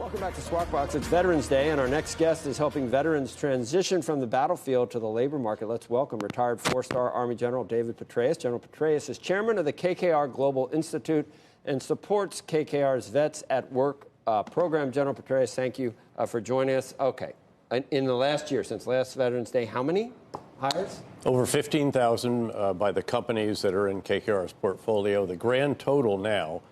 Welcome back to Squawk Box. It's Veterans Day, and our next guest is helping veterans transition from the battlefield to the labor market. Let's welcome retired four-star Army General David Petraeus. General Petraeus is chairman of the KKR Global Institute and supports KKR's Vets at Work program. General Petraeus, thank you for joining us. Okay. In the last year, since last Veterans Day, how many hires? Over 15,000 by the companies that are in KKR's portfolio. The grand total now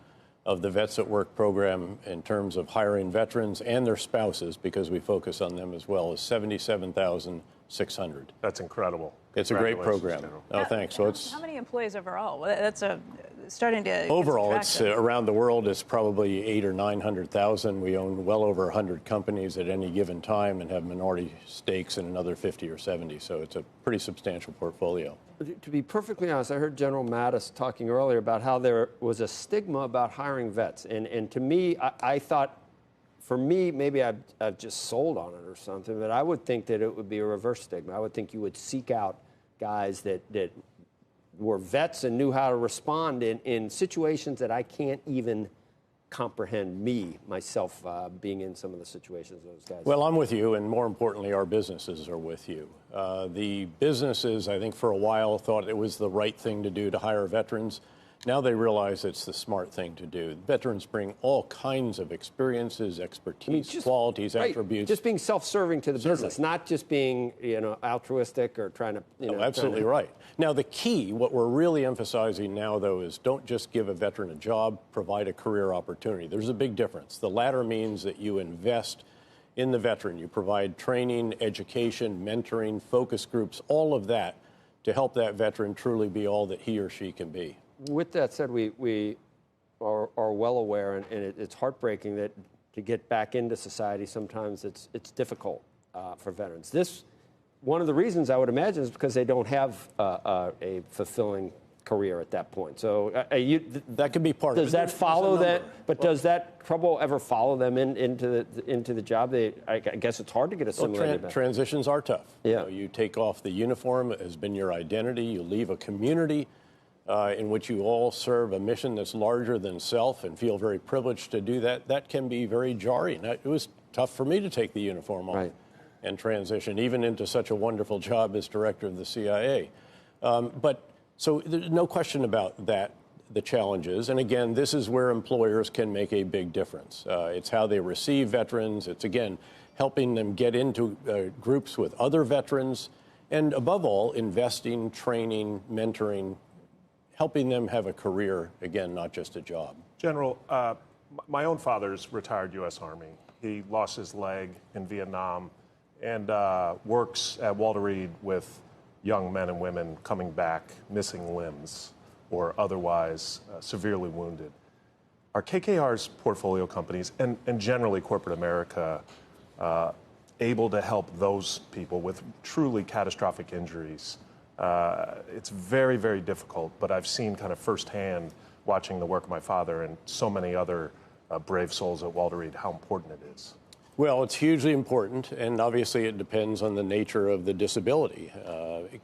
of the Vets at Work program in terms of hiring veterans and their spouses, because we focus on them as well, is 77,600. That's incredible. It's a great program. Oh, thanks. So it's how many employees overall? That's starting to overall. It's around the world. It's probably 800,000 or 900,000. We own well over 100 companies at any given time and have minority stakes in another 50 or 70. So it's a pretty substantial portfolio. To be perfectly honest, I heard General Mattis talking earlier about how there was a stigma about hiring vets, and to me, I thought, for me, maybe I've just sold on it or something, but I would think that it would be a reverse stigma. I would think you would seek out guys that were vets and knew how to respond in situations that I can't even comprehend myself being in some of the situations those guys. Well, I'm with you, and more importantly, our businesses are with you. The businesses, I think, for a while thought it was the right thing to do to hire veterans. Now they realize it's the smart thing to do. Veterans bring all kinds of experiences, expertise, qualities, attributes. Just being self-serving to the business, not just being, altruistic or trying to, absolutely right. Now, the key, what we're really emphasizing now, though, is don't just give a veteran a job, provide a career opportunity. There's a big difference. The latter means that you invest in the veteran. You provide training, education, mentoring, focus groups, all of that to help that veteran truly be all that he or she can be. With that said, we are well aware, and it's heartbreaking that to get back into society, sometimes it's difficult for veterans. One of the reasons I would imagine is because they don't have a fulfilling career at that point. So that could be part of it. Does that follow that? But does that trouble ever follow them into the job? I guess it's hard to get assimilated back. Transitions are tough. Yeah. You take off the uniform, it has been your identity. You leave a community in which you all serve a mission that's larger than self and feel very privileged to do that. That can be very jarring. It was tough for me to take the uniform off and transition, even into such a wonderful job as director of the CIA. So there's no question about that, the challenges. And again, this is where employers can make a big difference. It's how they receive veterans. It's, again, helping them get into groups with other veterans. And above all, investing, training, mentoring, helping them have a career, again, not just a job. General, my own father's retired U.S. Army. He lost his leg in Vietnam and works at Walter Reed with young men and women coming back, missing limbs or otherwise severely wounded. Are KKR's portfolio companies and generally corporate America able to help those people with truly catastrophic injuries? It's very, very difficult, but I've seen kind of firsthand, watching the work of my father and so many other brave souls at Walter Reed, how important it is. Well, it's hugely important, and obviously it depends on the nature of the disability.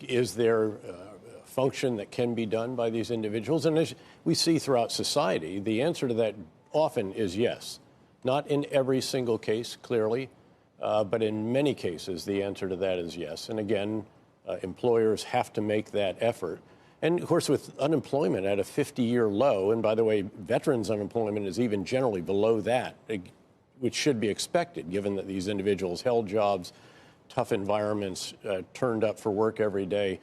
Is there a function that can be done by these individuals? And as we see throughout society, the answer to that often is yes. Not in every single case, clearly, but in many cases, the answer to that is yes. And again, employers have to make that effort. And of course, with unemployment at a 50-year low, and by the way, veterans' unemployment is even generally below that, which should be expected, given that these individuals held jobs, tough environments, turned up for work every day,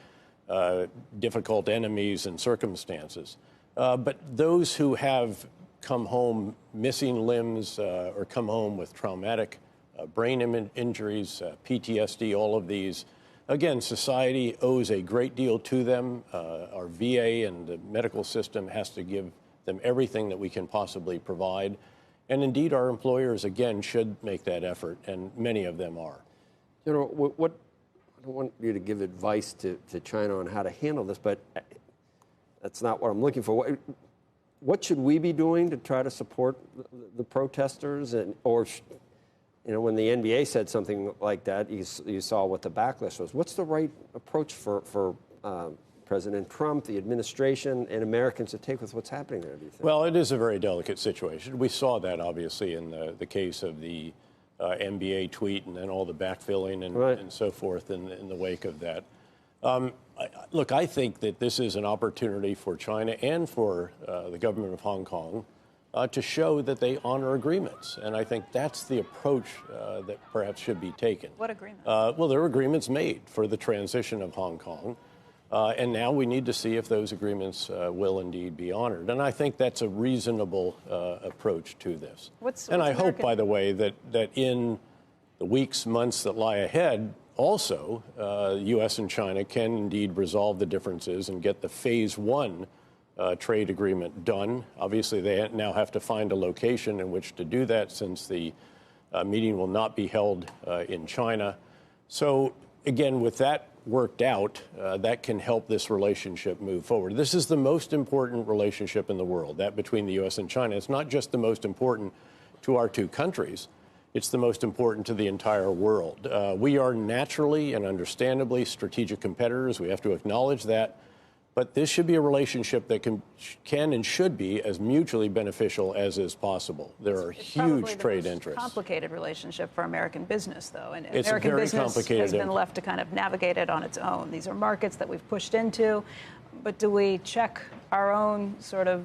difficult enemies and circumstances. But those who have come home missing limbs or come home with traumatic brain injuries, PTSD, all of these, again, society owes a great deal to them. Our VA and the medical system has to give them everything that we can possibly provide. And indeed, our employers, again, should make that effort, and many of them are. I don't want you to give advice to China on how to handle this, but that's not what I'm looking for. What should we be doing to try to support the protesters? Or when the NBA said something like that, you saw what the backlash was. What's the right approach for President Trump, the administration, and Americans to take with what's happening there, do you think? Well, it is a very delicate situation. We saw that, obviously, in the case of the NBA tweet and then all the backfilling and so forth in the wake of that. Look, I think that this is an opportunity for China and for the government of Hong Kong to show that they honor agreements. And I think that's the approach that perhaps should be taken. What agreement? Well, there were agreements made for the transition of Hong Kong. And now we need to see if those agreements will indeed be honored. And I think that's a reasonable approach to this. And I hope, by the way, that in the weeks, months that lie ahead, also, U.S. and China can indeed resolve the differences and get the phase one trade agreement done. Obviously, they now have to find a location in which to do that, since the meeting will not be held in China. So, again, with that worked out, that can help this relationship move forward. This is the most important relationship in the world, that between the U.S. and China. It's not just the most important to our two countries. It's the most important to the entire world. We are naturally and understandably strategic competitors. We have to acknowledge that. But this should be a relationship that can and should be as mutually beneficial as is possible. There are huge trade interests. It's a complicated relationship for American business, though. And it's American very business complicated. Has been left to kind of navigate it on its own. These are markets that we've pushed into. But do we check our own sort of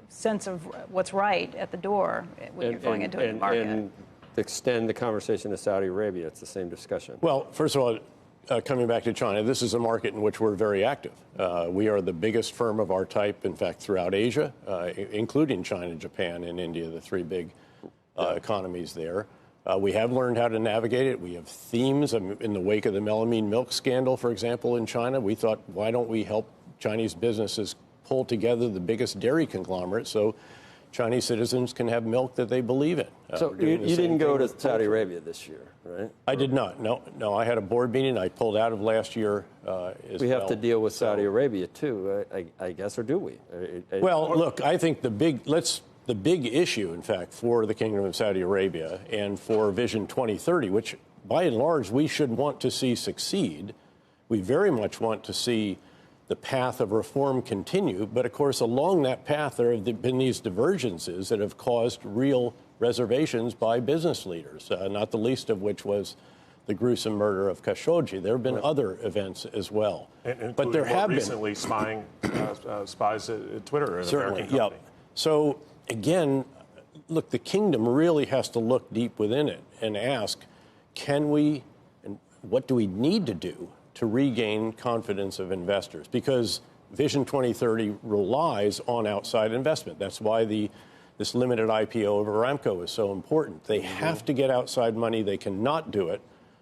sense of what's right at the door when you're going into a new market? And extend the conversation to Saudi Arabia. It's the same discussion. Well, first of all, coming back to China, this is a market in which we're very active. We are the biggest firm of our type, in fact, throughout Asia, including China, Japan, and India, the three big economies there. We have learned how to navigate it. We have themes. In the wake of the melamine milk scandal, for example, in China, we thought, why don't we help Chinese businesses pull together the biggest dairy conglomerate so Chinese citizens can have milk that they believe in. So you didn't go to Saudi Arabia this year, right? I did not. No, I had a board meeting. I pulled out of last year as we have well. to deal with Saudi Arabia, too, I guess, or do we? Well, look, I think the big issue, in fact, for the Kingdom of Saudi Arabia and for Vision 2030, which by and large we should want to see succeed, we very much want to see the path of reform continue. But, of course, along that path, there have been these divergences that have caused real reservations by business leaders, not the least of which was the gruesome murder of Khashoggi. There have been other events as well. But there have recently spying spies at Twitter. Certainly, yeah. So, again, look, the kingdom really has to look deep within it and ask, can we, and what do we need to do to regain confidence of investors? Because Vision 2030 relies on outside investment. That's why this limited IPO of Aramco is so important. They have to get outside money. They cannot do it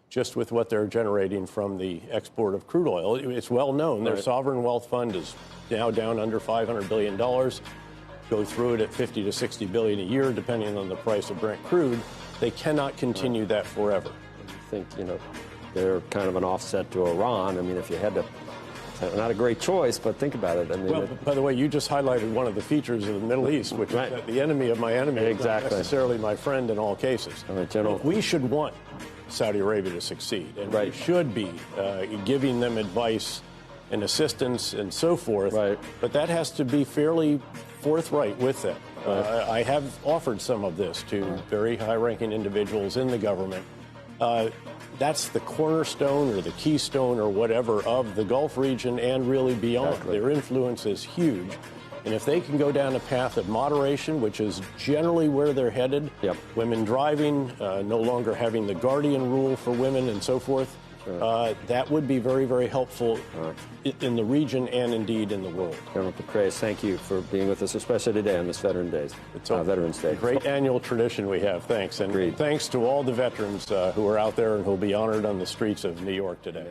just with what they're generating from the export of crude oil. It's well known. Their sovereign wealth fund is now down under $500 billion. Go through it at 50 to 60 billion a year, depending on the price of Brent crude. They cannot continue that forever. I think, they're kind of an offset to Iran. I mean, if you had to, not a great choice, but think about it. I mean, well, by the way, you just highlighted one of the features of the Middle East, which is that the enemy of my enemy is not necessarily my friend in all cases. We should want Saudi Arabia to succeed, and we should be giving them advice and assistance and so forth. But that has to be fairly forthright with them. I have offered some of this to very high-ranking individuals in the government. That's the cornerstone or the keystone or whatever of the Gulf region and really beyond. Their influence is huge. And if they can go down a path of moderation, which is generally where they're headed, women driving, no longer having the guardian rule for women and so forth, that would be very, very helpful in the region and indeed in the world. General Petraeus, thank you for being with us, especially today on this Veterans Day. A great annual tradition we have. Thanks. And thanks to all the veterans who are out there and who will be honored on the streets of New York today.